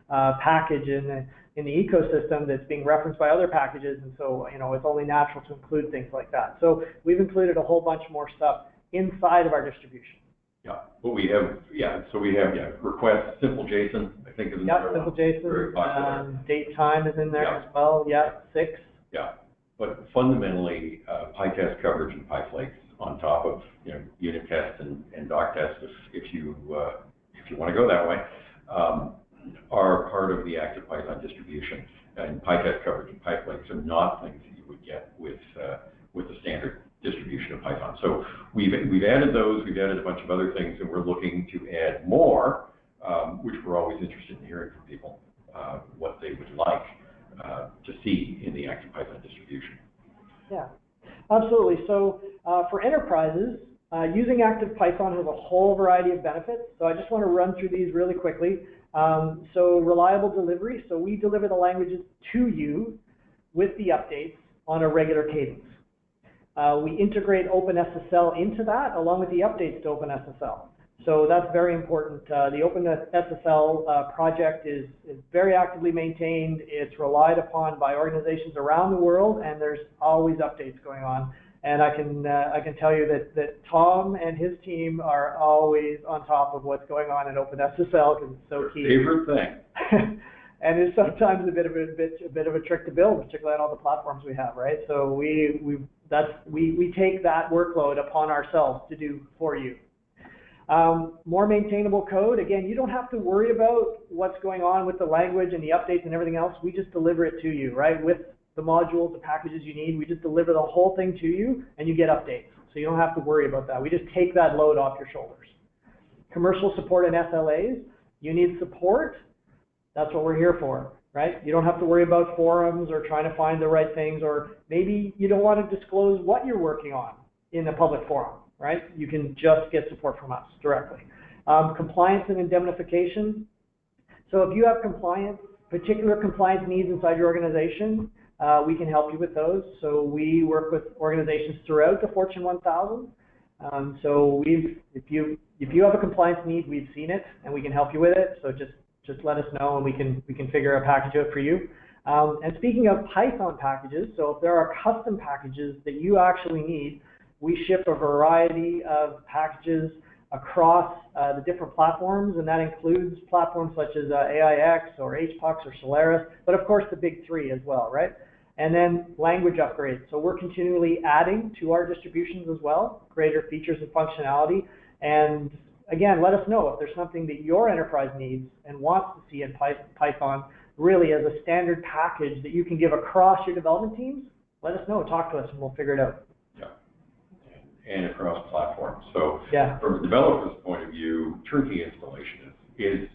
package in the ecosystem that's being referenced by other packages. And so, it's only natural to include things like that. So we've included a whole bunch more stuff inside of our distribution. Yeah, but we have, requests, simple JSON, I think is in there. Yeah, simple JSON, very popular. date time is in there as well, 6. Yeah, but fundamentally, Pytest, coverage, and Pyflakes on top of, Unittest and doctest, if you want to go that way, are part of the ActivePython distribution. And Pytest, coverage, and Pyflakes are not things that you would get with the standard distribution of Python. So we've added those, we've added a bunch of other things, and we're looking to add more, which we're always interested in hearing from people, what they would like to see in the ActivePython distribution. Yeah, absolutely. So for enterprises, using ActivePython has a whole variety of benefits. So I just want to run through these really quickly. So reliable delivery. So we deliver the languages to you with the updates on a regular cadence. We integrate OpenSSL into that along with the updates to OpenSSL. So that's very important. The OpenSSL project is very actively maintained. It's relied upon by organizations around the world, and there's always updates going on. And I can tell you that Tom and his team are always on top of what's going on in OpenSSL because it's so key. Favorite thing. And it's sometimes a bit of a trick to build, particularly on all the platforms we have, right? So we take that workload upon ourselves to do for you. More maintainable code. Again, you don't have to worry about what's going on with the language and the updates and everything else. We just deliver it to you, right? With the modules, the packages you need, we just deliver the whole thing to you, and you get updates. So you don't have to worry about that. We just take that load off your shoulders. Commercial support and SLAs. You need support. That's what we're here for, right? You don't have to worry about forums or trying to find the right things, or maybe you don't want to disclose what you're working on in a public forum, right? You can just get support from us directly. Compliance and indemnification. So if you have particular compliance needs inside your organization, we can help you with those. So we work with organizations throughout the Fortune 1000. So if you have a compliance need, we've seen it and we can help you with it. So just let us know and we can figure a package out for you. And speaking of Python packages, so if there are custom packages that you actually need, we ship a variety of packages across the different platforms, and that includes platforms such as AIX or HPUX or Solaris, but of course the big three as well, right? And then language upgrades. So we're continually adding to our distributions as well, greater features and functionality. And again, let us know if there's something that your enterprise needs and wants to see in Python, really as a standard package that you can give across your development teams. Let us know, talk to us, and we'll figure it out. Yeah, and across platforms. So yeah. From a developer's point of view, turnkey installation is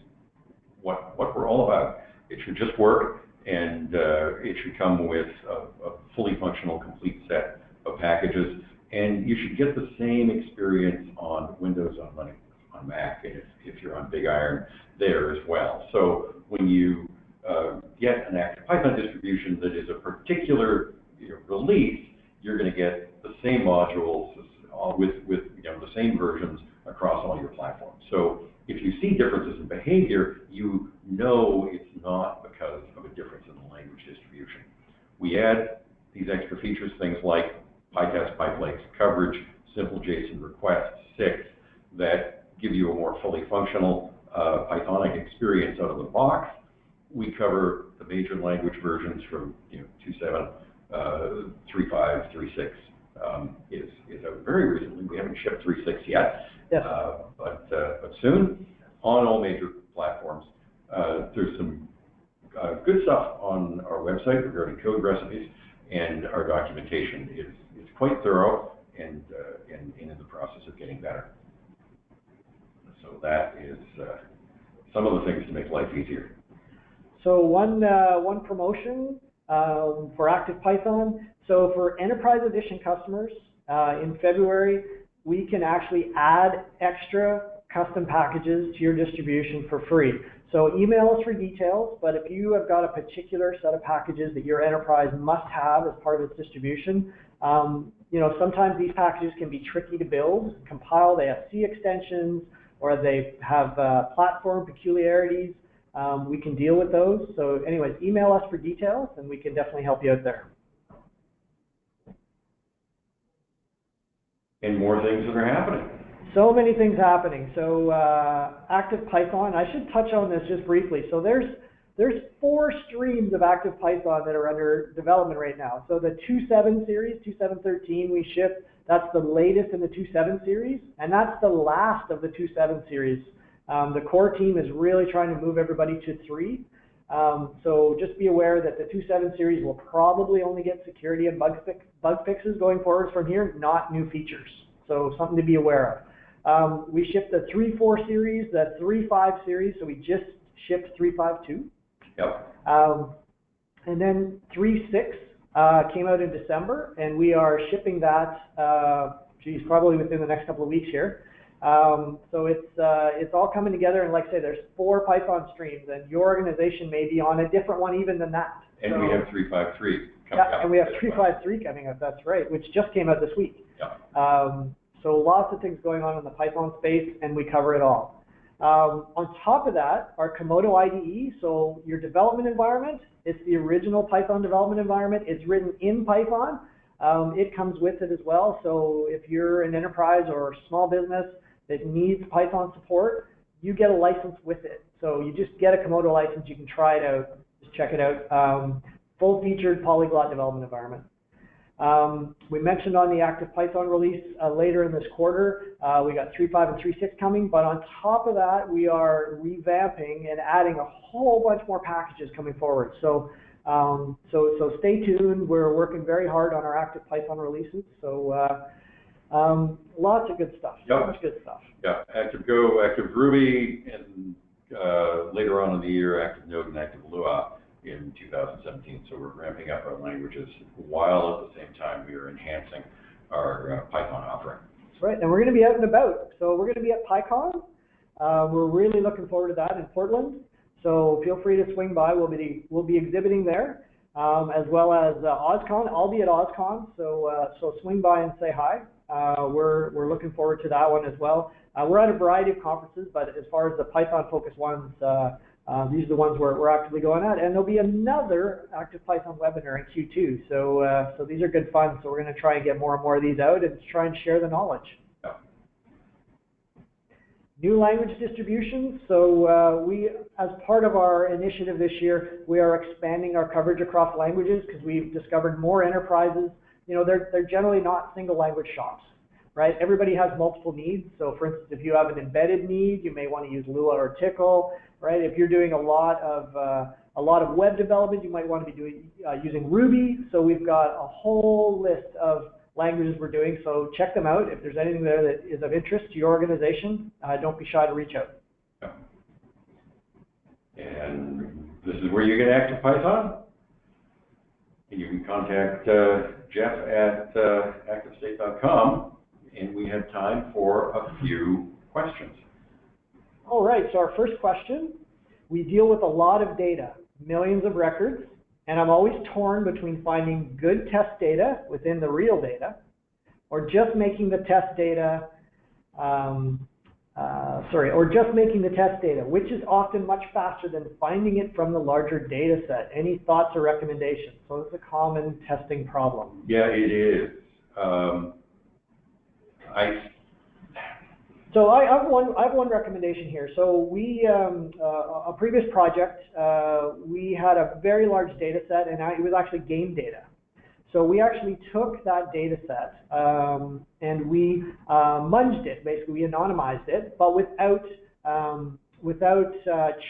what we're all about. It should just work, and it should come with a fully functional, complete set of packages, and you should get the same experience on Windows, on Linux, on Mac, and if you're on Big Iron, there as well. So when you get an ActivePython distribution that is a particular release, you're going to get the same modules with the same versions across all your platforms. So if you see differences in behavior, you know it's not because of a difference in the language distribution. We add these extra features, things like Pytest, Pyflakes, coverage, simple JSON requests, 6, that give you a more fully functional Pythonic experience out of the box. We cover the major language versions from 2.7, 3.5, 3.6 is out very recently. We haven't shipped 3.6 yet, yes. But soon on all major platforms. There's some good stuff on our website regarding code recipes, and our documentation is quite thorough and in the process of getting better. So that is some of the things to make life easier. So one promotion for ActivePython. So for Enterprise Edition customers, in February, we can actually add extra custom packages to your distribution for free. So email us for details, but if you have got a particular set of packages that your enterprise must have as part of its distribution, sometimes these packages can be tricky to build, compile. They have C extensions, or they have platform peculiarities. We can deal with those. So anyways, email us for details and we can definitely help you out there. And more things that are happening. So many things happening. So ActivePython, I should touch on this just briefly. So there's 4 streams of ActivePython that are under development right now. So the 2.7 series, 2.7.13 we ship, that's the latest in the 2.7 series, and that's the last of the 2.7 series. The core team is really trying to move everybody to 3. So just be aware that the 2.7 series will probably only get security and bug fixes going forward from here, not new features. So something to be aware of. We shipped the 3.4 series, the 3.5 series, so we just shipped 3.5.2. Yep. And then 3.6 came out in December, and we are shipping that, probably within the next couple of weeks here. So it's all coming together, and like I say, there's 4 Python streams, and your organization may be on a different one even than that. And so, we have 3.5.3. coming Yeah, up. and we have 3.5.3 coming up, that's right, which just came out this week. Yeah. So lots of things going on in the Python space, and we cover it all. On top of that, our Komodo IDE, so your development environment, it's the original Python development environment. It's written in Python. It comes with it as well. So if you're an enterprise or a small business that needs Python support, you get a license with it. So you just get a Komodo license. You can try it out. Just check it out. Full-featured polyglot development environment. We mentioned on the ActivePython release later in this quarter, we got 3.5 and 3.6 coming, but on top of that, we are revamping and adding a whole bunch more packages coming forward. So stay tuned. We're working very hard on our ActivePython releases. So lots of good stuff. Yep. So much good stuff. Yeah, ActiveGo, ActiveRuby, and later on in the year, ActiveNode and ActiveLua in 2017. So we're ramping up our languages while at the same time we are enhancing our Python offering. That's right, and we're going to be out and about. So we're going to be at PyCon. We're really looking forward to that in Portland. So feel free to swing by. We'll be exhibiting there, as well as OzCon. I'll be at OzCon, so swing by and say hi. We're looking forward to that one as well. We're at a variety of conferences, but as far as the Python-focused ones, these are the ones we're actively going at, and there'll be another ActivePython webinar in Q2. So these are good fun. So we're going to try and get more and more of these out and try and share the knowledge. Yeah. New language distributions. So we, as part of our initiative this year, we are expanding our coverage across languages because we've discovered more enterprises. You know, they're generally not single language shops, right? Everybody has multiple needs. So for instance, if you have an embedded need, you may want to use Lua or Tickle, right? If you're doing a lot of web development, you might want to be using Ruby. So we've got a whole list of languages we're doing. So check them out. If there's anything there that is of interest to your organization, don't be shy to reach out. And this is where you get ActivePython. And you can contact Jeff at ActiveState.com, and we have time for a few questions. All right, so our first question, we deal with a lot of data, millions of records, and I'm always torn between finding good test data within the real data, or just making the test data, which is often much faster than finding it from the larger data set. Any thoughts or recommendations? So it's a common testing problem. Yeah, it is. So I have one recommendation here. So we, a previous project, we had a very large data set, and it was actually game data. So we actually took that data set and we munged it. Basically, we anonymized it, but without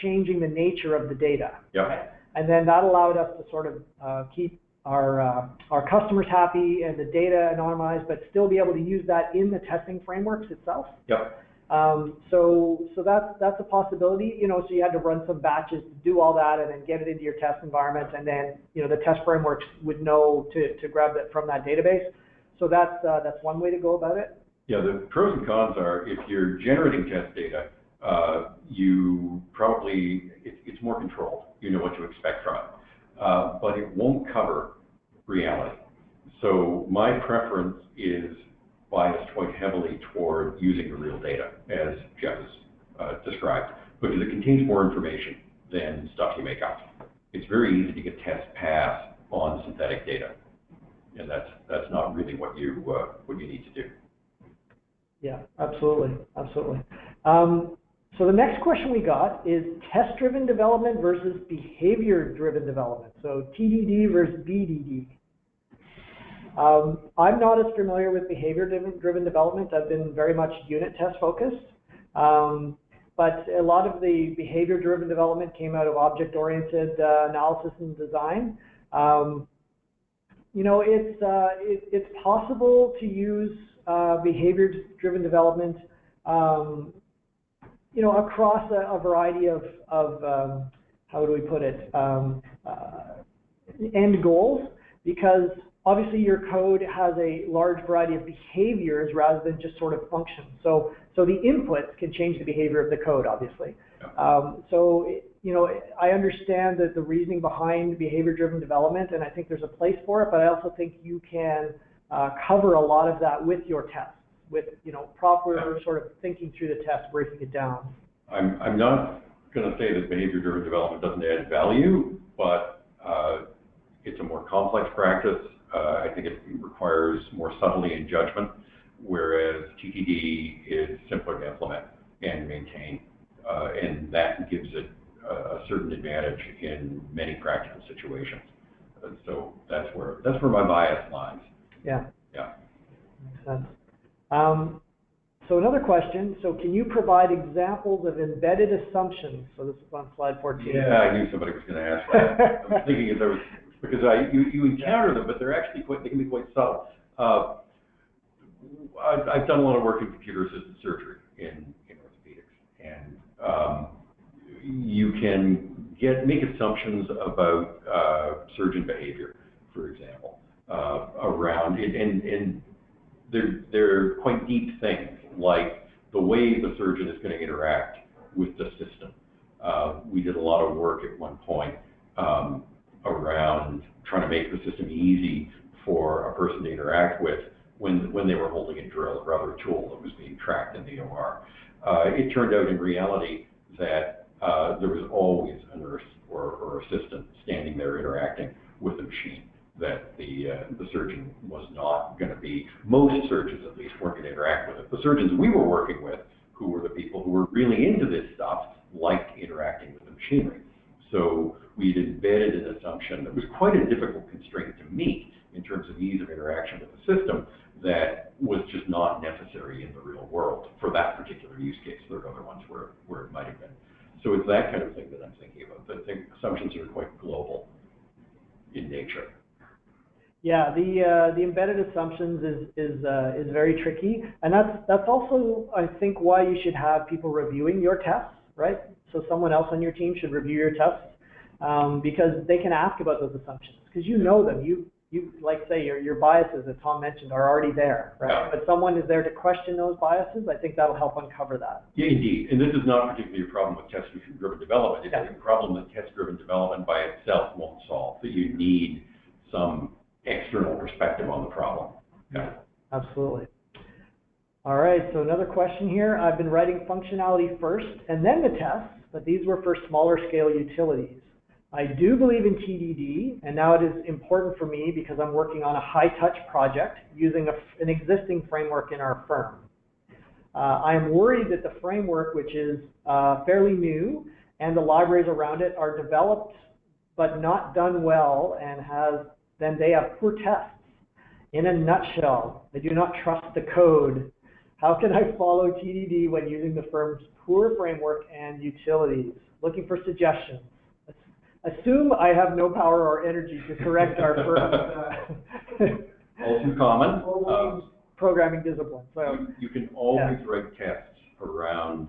changing the nature of the data. Yep. Right? And then that allowed us to sort of keep our customers happy and the data anonymized, but still be able to use that in the testing frameworks itself. Yep. So that's a possibility. You know, so you had to run some batches to do all that, and then get it into your test environment, and then the test frameworks would know to grab that from that database. So that's one way to go about it. Yeah, the pros and cons are if you're generating test data, you probably it's more controlled. You know what to expect from it, but it won't cover reality. So my preference is biased quite heavily toward using the real data, as Jeff has described, because it contains more information than stuff you make up. It's very easy to get test pass on synthetic data, and that's not really what you need to do. Yeah, absolutely. So the next question we got is test-driven development versus behavior-driven development. So TDD versus BDD. I'm not as familiar with behavior-driven development. I've been very much unit test focused, but a lot of the behavior-driven development came out of object-oriented analysis and design. It's possible to use behavior-driven development, across a variety of how do we put it, end goals, because obviously your code has a large variety of behaviors rather than just sort of functions. So the inputs can change the behavior of the code, obviously. you know, I understand that the reasoning behind behavior-driven development, and I think there's a place for it, but I also think you can cover a lot of that with your tests, with, you know, proper sort of thinking through the test, breaking it down. I'm not going to say that behavior-driven development doesn't add value, but it's a more complex practice. I think it requires more subtlety and judgment, whereas TDD is simpler to implement and maintain, and that gives it a certain advantage in many practical situations. So that's where my bias lies. Yeah. Yeah. Makes sense. So another question. So can you provide examples of embedded assumptions? So this is on slide 14. Yeah, I knew somebody was going to ask that. I was thinking if there was, because you encounter them, but they're actually they can be quite subtle. I've done a lot of work in computer-assisted surgery in orthopedics, and you can make assumptions about surgeon behavior, for example, around it, and they're quite deep things, like the way the surgeon is going to interact with the system. We did a lot of work at one point around trying to make the system easy for a person to interact with when they were holding a drill or other tool that was being tracked in the OR. It turned out in reality that there was always a nurse or assistant standing there interacting with the machine, that the surgeon was not going to be, most surgeons at least weren't going to interact with it. The surgeons we were working with, who were the people who were really into this stuff, liked interacting with the machinery. So we'd embedded an assumption that was quite a difficult constraint to meet in terms of ease of interaction with the system that was just not necessary in the real world for that particular use case. There are other ones where it might have been. So it's that kind of thing that I'm thinking about. I think assumptions are quite global in nature. Yeah, the embedded assumptions is very tricky, and that's also, I think, why you should have people reviewing your tests, right? So someone else on your team should review your tests, because they can ask about those assumptions, because you know them. You like say your biases that Tom mentioned are already there, right? Yeah. But someone is there to question those biases. I think that'll help uncover that. Yeah, indeed. And this is not particularly a problem with test-driven development. It's a problem that test-driven development by itself won't solve. That you need some external perspective on the problem. Yeah. Absolutely. All right, so another question here. I've been writing functionality first and then the tests, but these were for smaller scale utilities. I do believe in TDD, and now it is important for me because I'm working on a high-touch project using an existing framework in our firm. I am worried that the framework, which is fairly new, and the libraries around it are developed but not done well, and they have poor tests. In a nutshell, I do not trust the code. How can I follow TDD when using the firm's poor framework and utilities? Looking for suggestions. Assume I have no power or energy to correct our firm's all too common. Programming discipline. So you can always write tests around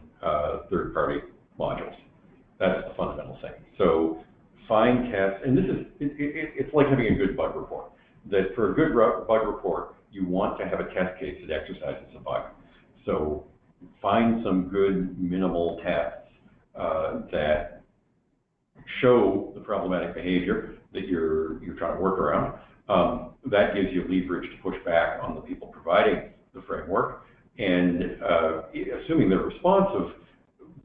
third-party modules. That's the fundamental thing. So find tests, and this is it's like having a good bug report. That for a good bug report, you want to have a test case that exercises a bug. So find some good minimal tests that show the problematic behavior that you're trying to work around. That gives you leverage to push back on the people providing the framework, and assuming they're responsive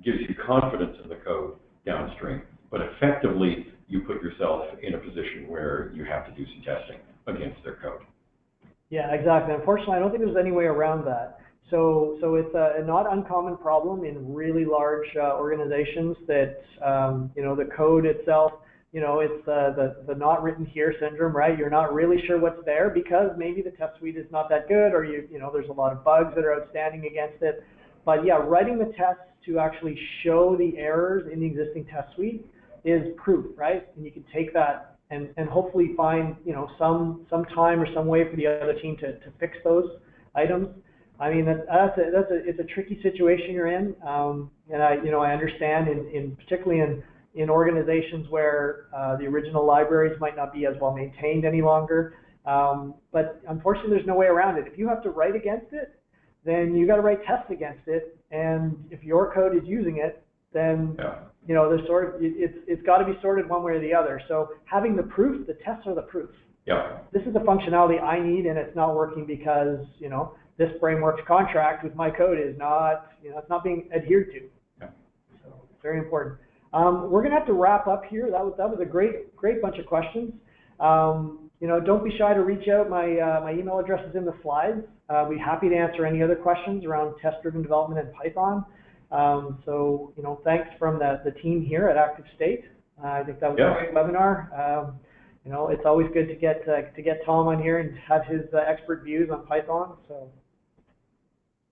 gives you confidence in the code downstream. But effectively, you put yourself in a position where you have to do some testing against their code. Yeah, exactly. Unfortunately, I don't think there's any way around that. So it's a not uncommon problem in really large organizations that, the code itself, it's the not written here syndrome, right? You're not really sure what's there because maybe the test suite is not that good, or there's a lot of bugs that are outstanding against it. But yeah, writing the tests to actually show the errors in the existing test suite is proof, right? And you can take that and hopefully find, some time or some way for the other team to fix those items. I mean, it's a tricky situation you're in, and I understand particularly in organizations where the original libraries might not be as well maintained any longer. But unfortunately, there's no way around it. If you have to write against it, then you got to write tests against it. And if your code is using it, then you know, there's it's got to be sorted one way or the other. So having the proof, the tests are the proof. Yeah. This is the functionality I need, and it's not working because, you know, this Brainworks contract with my code is not, you know, it's not being adhered to. Yeah. So it's very important. We're going to have to wrap up here. That was a great bunch of questions. You know, don't be shy to reach out. My email address is in the slides. We'd be happy to answer any other questions around test-driven development in Python. So, you know, thanks from the team here at ActiveState. I think that was a great webinar. You know, it's always good to get Tom on here and have his expert views on Python. So.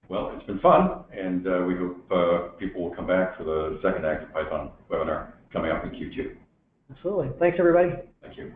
Well, it's been fun, and we hope people will come back for the second ActivePython webinar coming up in Q2. Absolutely. Thanks, everybody. Thank you.